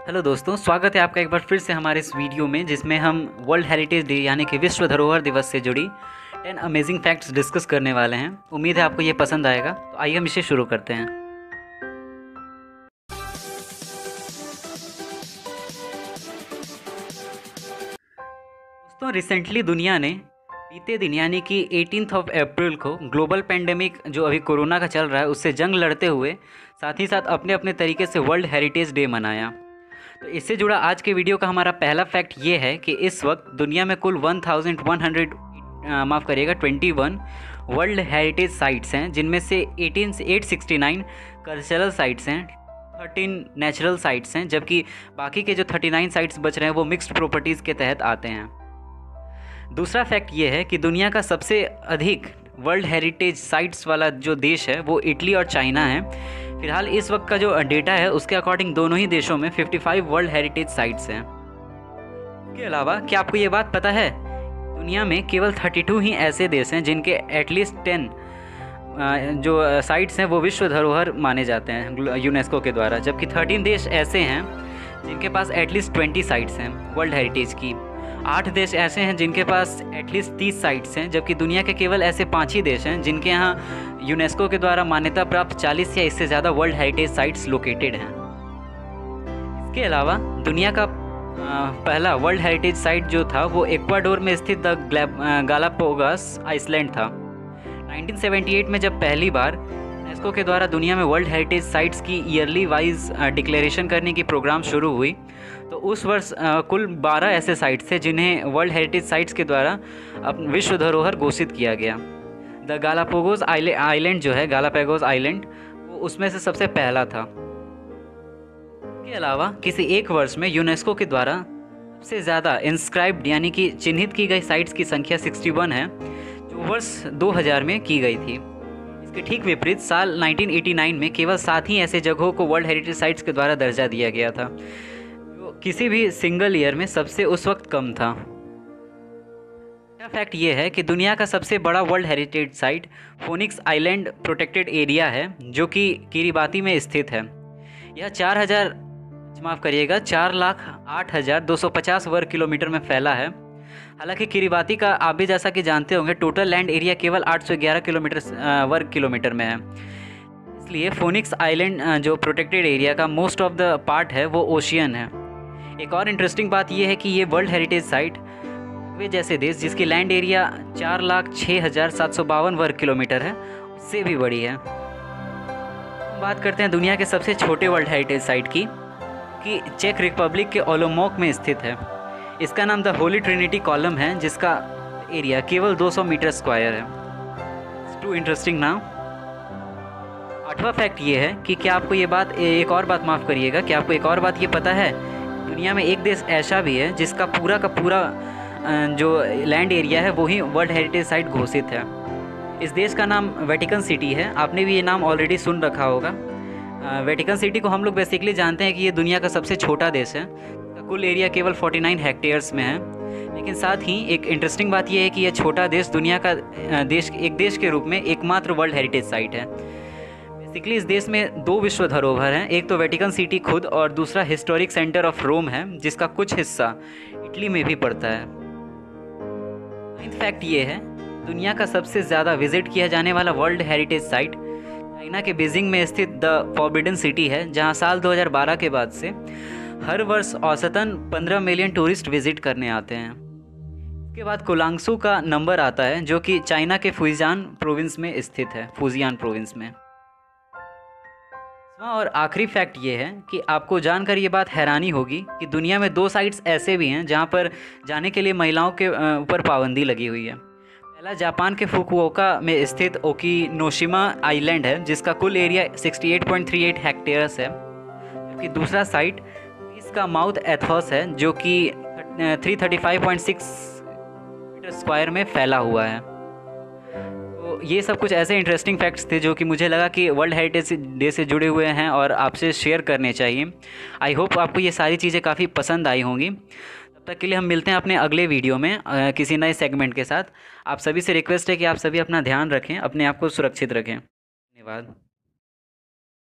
Hello दोस्तों, स्वागत है आपका एक बार फिर से हमारे इस वीडियो में जिसमें हम वर्ल्ड हेरिटेज डे यानी कि विश्व धरोहर दिवस से जुड़ी 10 अमेजिंग फैक्ट्स डिस्कस करने वाले हैं। उम्मीद है आपको ये पसंद आएगा। तो आइए हम इसे शुरू करते हैं। दोस्तों, रिसेंटली दुनिया ने बीते दिन यानी कि 18 अप्रैल को ग्लोबल पेंडेमिक जो अभी कोरोना का चल रहा है उससे जंग लड़ते हुए साथ ही साथ अपने अपने तरीके से वर्ल्ड हेरिटेज डे मनाया। तो इससे जुड़ा आज के वीडियो का हमारा पहला फैक्ट ये है कि इस वक्त दुनिया में कुल 21 वर्ल्ड हेरिटेज साइट्स हैं, जिनमें से 869 कल्चरल साइट्स हैं, 13 नेचुरल साइट्स हैं, जबकि बाकी के जो 39 साइट्स बच रहे हैं वो मिक्स्ड प्रॉपर्टीज़ के तहत आते हैं। दूसरा फैक्ट ये है कि दुनिया का सबसे अधिक वर्ल्ड हेरिटेज साइट्स वाला जो देश है वो इटली और चाइना है। फिलहाल इस वक्त का जो डेटा है उसके अकॉर्डिंग दोनों ही देशों में 55 वर्ल्ड हेरिटेज साइट्स हैं। इसके अलावा क्या आपको ये बात पता है, दुनिया में केवल 32 ही ऐसे देश हैं जिनके एटलीस्ट 10 जो साइट्स हैं वो विश्व धरोहर माने जाते हैं यूनेस्को के द्वारा, जबकि 13 देश ऐसे हैं जिनके पास एटलीस्ट 20 साइट्स हैं वर्ल्ड हेरिटेज की। 8 देश ऐसे हैं जिनके पास एटलीस्ट 30 साइट्स हैं, जबकि दुनिया के केवल ऐसे 5 ही देश हैं जिनके यहाँ यूनेस्को के द्वारा मान्यता प्राप्त 40 या इससे ज़्यादा वर्ल्ड हेरिटेज साइट्स लोकेटेड हैं। इसके अलावा दुनिया का पहला वर्ल्ड हेरिटेज साइट जो था वो इक्वाडोर में स्थित द गालापागोस आइसलैंड था। 1978 में जब पहली बार यूनेस्को के द्वारा दुनिया में वर्ल्ड हेरिटेज साइट्स की ईयरली वाइज डिक्लेरेशन करने की प्रोग्राम शुरू हुई, तो उस वर्ष कुल 12 ऐसे साइट्स थे जिन्हें वर्ल्ड हेरिटेज साइट्स के द्वारा विश्व धरोहर घोषित किया गया। द गालापागोस आइलैंड जो है, गालापागोस आइलैंड, वो उसमें से सबसे पहला था। इसके अलावा किसी एक वर्ष में यूनेस्को के द्वारा सबसे ज़्यादा इंस्क्राइब्ड यानी कि चिन्हित की गई साइट्स की संख्या 61 है, जो वर्ष 2000 में की गई थी। इसके ठीक विपरीत साल 1989 में केवल 7 ही ऐसे जगहों को वर्ल्ड हेरिटेज साइट्स के द्वारा दर्जा दिया गया था, जो किसी भी सिंगल ईयर में सबसे उस वक्त कम था। फैक्ट ये है कि दुनिया का सबसे बड़ा world heritage site phoenix island protected area है, जो कि किरिबाती में स्थित है। यह 4,08,250 वर्ग किलोमीटर में फैला है। हालांकि किरिबाती का आप भी जैसा कि जानते होंगे टोटल लैंड एरिया केवल 811 वर्ग किलोमीटर में है। इसलिए फोनिक्स आइलैंड जो प्रोटेक्टेड एरिया का मोस्ट ऑफ द पार्ट है वो ओशियन है। एक और इंटरेस्टिंग बात यह है कि ये वर्ल्ड हेरिटेज साइट वे जैसे देश जिसकी लैंड एरिया 4,06,752 वर्ग किलोमीटर है उससे भी बड़ी है। बात करते हैं दुनिया के सबसे छोटे वर्ल्ड हेरिटेज साइट की, कि चेक रिपब्लिक के ओलोमोक में स्थित है। इसका नाम द होली ट्रिनिटी कॉलम है, जिसका एरिया केवल 200 मीटर स्क्वायर है। Too interesting now. 8वां फैक्ट ये है कि क्या आपको ये बात एक और बात माफ़ करिएगा, क्या आपको एक और बात ये पता है, दुनिया में एक देश ऐसा भी है जिसका पूरा का पूरा जो लैंड एरिया है वही वर्ल्ड हेरिटेज साइट घोषित है। इस देश का नाम वेटिकन सिटी है। आपने भी ये नाम ऑलरेडी सुन रखा होगा। वेटिकन सिटी को हम लोग बेसिकली जानते हैं कि ये दुनिया का सबसे छोटा देश है। कुल एरिया केवल 49 हेक्टेयर्स में है। लेकिन साथ ही एक इंटरेस्टिंग बात यह है कि यह छोटा देश दुनिया का एक देश के रूप में एकमात्र वर्ल्ड हेरिटेज साइट है। बेसिकली इस देश में 2 विश्व धरोहर हैं, एक तो वेटिकन सिटी खुद और दूसरा हिस्टोरिक सेंटर ऑफ रोम है, जिसका कुछ हिस्सा इटली में भी पड़ता है। फैक्ट ये है, दुनिया का सबसे ज़्यादा विजिट किया जाने वाला वर्ल्ड हेरिटेज साइट चाइना के बीजिंग में स्थित द फॉरबिडन सिटी है, जहां साल 2012 के बाद से हर वर्ष औसतन 15 मिलियन टूरिस्ट विजिट करने आते हैं। इसके बाद कोलांगसू का नंबर आता है, जो कि चाइना के फुजियान प्रोविंस में स्थित है, फुजियान प्रोविंस में। और आखिरी फैक्ट ये है कि आपको जानकर ये बात हैरानी होगी कि दुनिया में 2 साइट्स ऐसे भी हैं जहां पर जाने के लिए महिलाओं के ऊपर पाबंदी लगी हुई है। पहला जापान के फुकुओका में स्थित ओकिनोशिमा आइलैंड है, जिसका कुल एरिया 68.38 हेक्टेयर्स है, जबकि दूसरा साइट इसका माउथ एथोस है, जो कि 335.6 मीटर स्क्वायर में फैला हुआ है। तो ये सब कुछ ऐसे इंटरेस्टिंग फैक्ट्स थे जो कि मुझे लगा कि वर्ल्ड हेरिटेज डे से जुड़े हुए हैं और आपसे शेयर करने चाहिए। आई होप आपको ये सारी चीज़ें काफ़ी पसंद आई होंगी। तब तक के लिए हम मिलते हैं अपने अगले वीडियो में किसी नए सेगमेंट के साथ। आप सभी से रिक्वेस्ट है कि आप सभी अपना ध्यान रखें, अपने आप को सुरक्षित रखें। धन्यवाद।